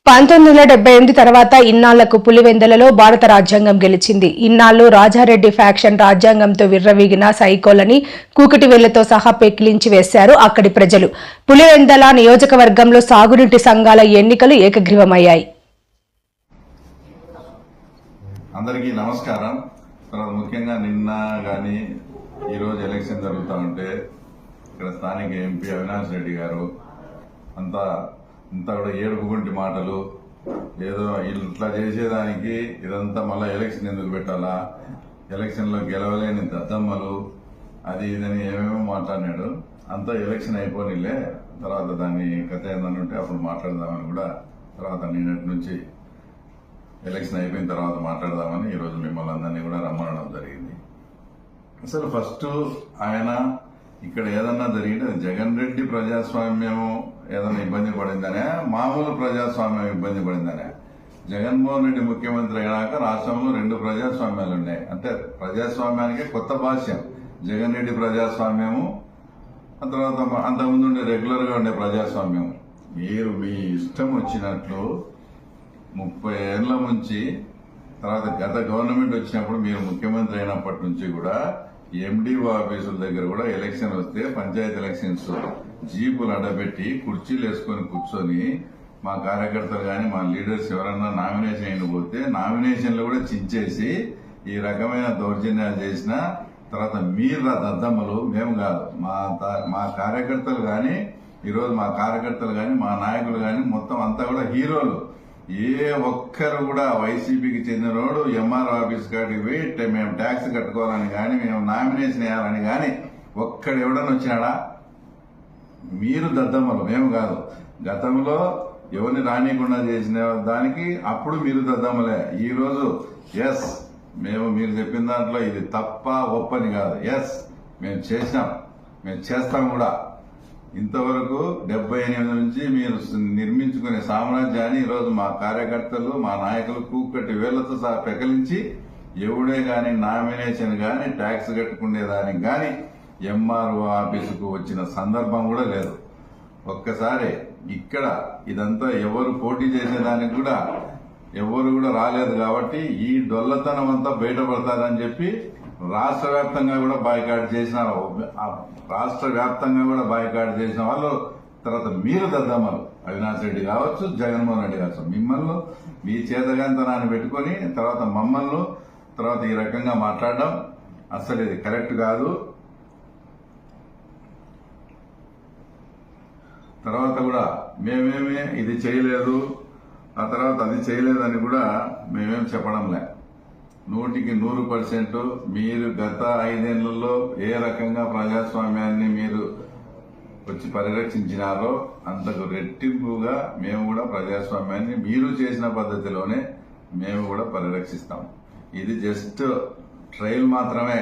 1978 తర్వాత ఇన్నాళ్లకు పులివెందులలో భారత రాజ్యాంగం గెలిచింది. ఇన్నాళ్లు రాజారెడ్డి ఫ్యాక్షన్ రాజ్యాంగంతో విర్రవీగిన సైకోలని కూకటి వేళ్లతో సహా పెకిలించి వేశారు అక్కడి ప్రజలు. పులివెందుల నియోజకవర్గంలో సాగునీటి సంఘాల ఎన్నికలు ఏకగ్రీవమయ్యాయి. అందరికీ నమస్కారం. ముఖ్యంగా నిన్న గాని ఈ రోజు ఎలక్షన్ జరుగుతూ ఉంటే ఇక్కడ స్థానిక ఎంపీ అవినాష్ రెడ్డి గారు ఇంత కూడా ఏడుపుగుంటి మాటలు, ఏదో ఇట్లా చేసేదానికి ఇదంతా మళ్ళీ ఎలక్షన్ ఎందుకు పెట్టాలా, ఎలక్షన్ లో గెలవలేని దద్దమ్మలు, అది ఇదని ఏమేమో మాట్లాడినాడు. అంతా ఎలక్షన్ అయిపోనిలే, తర్వాత దాన్ని కథ ఏందనుంటే అప్పుడు మాట్లాడదామని కూడా తర్వాత నిన్నటి నుంచి ఎలక్షన్ అయిపోయిన తర్వాత మాట్లాడదామని ఈరోజు మిమ్మల్ని అందరినీ కూడా రమ్మనడం జరిగింది. అసలు ఫస్ట్ ఆయన ఇక్కడ ఏదన్నా జరిగితే జగన్ రెడ్డి ప్రజాస్వామ్యం ఏదన్నా ఇబ్బంది పడిందనే, మామూలు ప్రజాస్వామ్యం ఇబ్బంది పడిందనే. జగన్మోహన్ రెడ్డి ముఖ్యమంత్రి అయినాక రాష్ట్రంలో 2 ప్రజాస్వామ్యాలు ఉన్నాయి. అంటే ప్రజాస్వామ్యానికి కొత్త భాష్యం జగన్ రెడ్డి ప్రజాస్వామ్యము, ఆ తర్వాత అంతకుముందు ఉండే రెగ్యులర్ గా ఉండే ప్రజాస్వామ్యం. మీరు మీ ఇష్టం వచ్చినట్లు 30 ఏళ్ల నుంచి తర్వాత గత గవర్నమెంట్ వచ్చినప్పుడు మీరు ముఖ్యమంత్రి అయినప్పటి నుంచి కూడా ఎండిఓ ఆఫీసుల దగ్గర కూడా ఎలక్షన్ వస్తే పంచాయతీ ఎలక్షన్స్ జీపులు అడ్డబెట్టి కుర్చీలు వేసుకొని కూర్చొని మా కార్యకర్తలు గాని మా లీడర్స్ ఎవరన్నా నామినేషన్ అయిపోతే నామినేషన్లు కూడా చించేసి ఈ రకమైన దౌర్జన్యాలు చేసిన తర్వాత మీరు దద్దమ్మలు, మేము కాదు. మా కార్యకర్తలు గాని ఈరోజు మా కార్యకర్తలు గాని మా నాయకులు గాని మొత్తం అంతా కూడా హీరోలు. ఏ ఒక్కరు కూడా వైసీపీకి చెందినోడు ఎంఆర్ఓ ఆఫీస్ కాడికి పోయి మేము ట్యాక్స్ కట్టుకోవాలని గాని మేము నామినేషన్ వేయాలని గాని ఒక్కడు ఎవడని వచ్చినాడా? మీరు దద్దమ్మలు, మేము కాదు. గతంలో ఎవరిని రానియకుండా చేసిన దానికి అప్పుడు మీరు దద్దమ్మలే. ఈ రోజు ఎస్ మేము మీరు చెప్పిన దాంట్లో ఇది తప్ప ఒప్పని కాదు. ఎస్ మేము చేసినాం, మేము చేస్తాం కూడా. ఇంతవరకు 78 నుంచి మీరు నిర్మించుకునే సామ్రాజ్యాన్ని ఈరోజు మా కార్యకర్తలు మా నాయకులు కూకటి వేళ్లతో సహా పెకలించి ఎవడే గాని నామినేషన్ గాని ట్యాక్స్ కట్టుకునేదానికి గాని ఎంఆర్ఓ ఆఫీసుకు వచ్చిన సందర్భం కూడా లేదు. ఒక్కసారి ఇక్కడ ఇదంతా ఎవరు పోటీ చేసేదానికి కూడా ఎవరు కూడా రాలేదు. కాబట్టి ఈ డొల్లతనం అంతా బయటపడతారని చెప్పి రాష్ట్ర వ్యాప్తంగా కూడా బాయ్కాట్ చేసిన వాళ్ళు తర్వాత మీరు దద్దమ్మలు, అవినాష్ రెడ్డి కావచ్చు, జగన్మోహన్ రెడ్డి కావచ్చు, మిమ్మల్ని మీ చేతగాంతనాన్ని పెట్టుకుని తర్వాత మమ్మల్ని తర్వాత ఈ రకంగా మాట్లాడడం అసలు ఇది కరెక్ట్ కాదు. తర్వాత కూడా మేమేమి ఇది చేయలేదు, ఆ తర్వాత అది చేయలేదని కూడా మేమేం చెప్పడంలే. 100% మీరు గత 5 ఏళ్లలో ఏ రకంగా ప్రజాస్వామ్యాన్ని మీరు వచ్చి పరిరక్షించినారో అంతకు రెట్టింపుగా మేము కూడా ప్రజాస్వామ్యాన్ని మీరు చేసిన పద్ధతిలోనే మేము కూడా పరిరక్షిస్తాం. ఇది జస్ట్ ట్రయల్ మాత్రమే,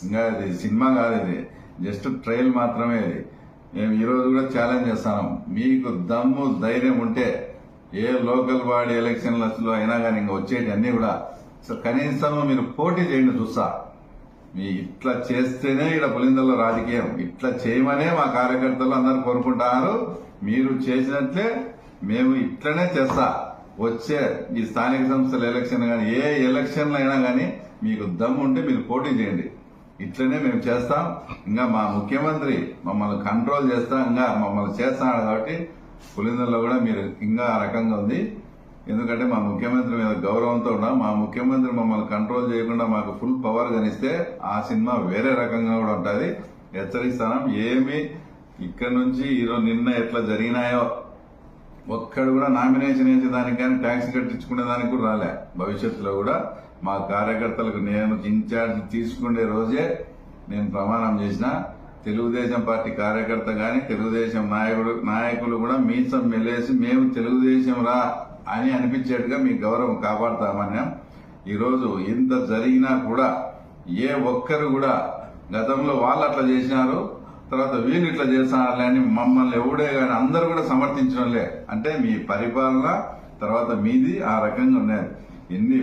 ఇంకా ఇది సినిమా కాదు. ఇది జస్ట్ ట్రయల్ మాత్రమే. ఇది మేము ఈరోజు కూడా ఛాలెంజ్ చేస్తాం. మీకు దమ్ము ధైర్యం ఉంటే ఏ లోకల్ బాడీ ఎలక్షన్లలో అయినా కానీ ఇంకా వచ్చేటి అన్ని కూడా కనీసం మీరు పోటీ చేయండి చూస్తా. మీ ఇట్లా చేస్తేనే ఇక్కడ పులిందల్లో రాజకీయం. ఇట్లా చేయమనే మా కార్యకర్తలు అందరూ కోరుకుంటున్నారు. మీరు చేసినట్లే మేము ఇట్లనే చేస్తా. వచ్చే ఈ స్థానిక సంస్థల ఎలక్షన్ కానీ ఏ ఎలక్షన్లు అయినా కానీ మీకు దమ్ము ఉంటే మీరు పోటీ చేయండి. ఇట్లనే మేము చేస్తాం. ఇంకా మా ముఖ్యమంత్రి మమ్మల్ని కంట్రోల్ చేస్తా, ఇంకా మమ్మల్ని చేస్తున్నాడు. కాబట్టి పులిందల్లో కూడా మీరు ఇంకా ఆ రకంగా ఉంది. ఎందుకంటే మా ముఖ్యమంత్రి మీద గౌరవంతో ఉన్నాం. మా ముఖ్యమంత్రి మమ్మల్ని కంట్రోల్ చేయకుండా మాకు ఫుల్ పవర్ కనిస్తే ఆ సినిమా వేరే రకంగా కూడా ఉంటుంది. హెచ్చరిస్తాం. ఏమి ఇక్కడ నుంచి ఈరోజు నిన్న ఎట్లా జరిగినాయో ఒక్కడు కూడా నామినేషన్ వేసేదానికి కానీ ట్యాక్స్ కట్టించుకునే దానికి కూడా రాలే. భవిష్యత్తులో కూడా మా కార్యకర్తలకు నేను ఇన్ఛార్జ్ తీసుకునే రోజే నేను ప్రమాణం చేసిన తెలుగుదేశం పార్టీ కార్యకర్త గాని తెలుగుదేశం నాయకులు కూడా మీసం మెలేసి మేము తెలుగుదేశం రా అని అనిపించేట్టుగా మీ గౌరవం కాపాడుతామన్నాం. ఈరోజు ఇంత జరిగినా కూడా ఏ ఒక్కరు కూడా గతంలో వాళ్ళు అట్లా చేసినారు తర్వాత వీళ్ళు ఇట్లా చేస్తున్నారులే అని మమ్మల్ని ఎవడే గాని అందరూ కూడా సమర్థించడంలే. అంటే మీ పరిపాలన తర్వాత మీది ఆ రకంగా ఉన్నది. ఎన్ని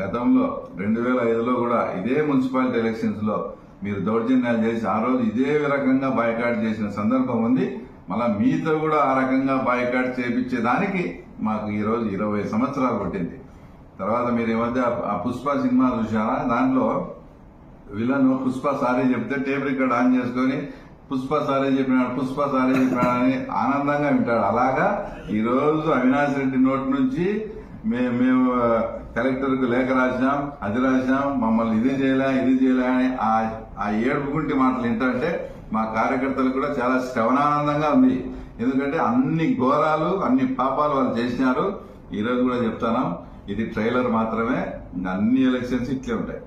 గతంలో 2005లో కూడా ఇదే మున్సిపాలిటీ ఎలక్షన్స్ లో మీరు దౌర్జన్యాలు చేసి ఆ రోజు ఇదే రకంగా బాయ్కాట్ చేసిన సందర్భం ఉంది. మళ్ళా మీతో కూడా ఆ రకంగా బాయ్కాట్ చేపించేదానికి మాకు ఈరోజు 20 సంవత్సరాలు పట్టింది. తర్వాత మీరు ఈ మధ్య ఆ పుష్ప సినిమా చూసారా? దాంట్లో విలన్ పుష్ప సారీ చెప్తే టేప్ రికార్డ్ ఆన్ చేసుకొని పుష్ప సారీ చెప్పినాడని ఆనందంగా వింటాడు. అలాగా ఈరోజు అవినాష్ రెడ్డి నోటి నుంచి మేము కలెక్టర్ కు లేఖ రాసినాం, అది రాసినాం, మమ్మల్ని ఇది చేయలే అని ఆ ఏడుపుకుంటి మాటలు వింటే మా కార్యకర్తలు కూడా చాలా శ్రవణానందంగా ఉంది. ఎందుకంటే అన్ని ఘోరాలు, అన్ని పాపాలు వాళ్ళు చేసినారు. ఈ రోజు కూడా చెప్తాను, ఇది ట్రైలర్ మాత్రమే. అన్ని ఎలక్షన్స్ ఇట్లే ఉంటాయి.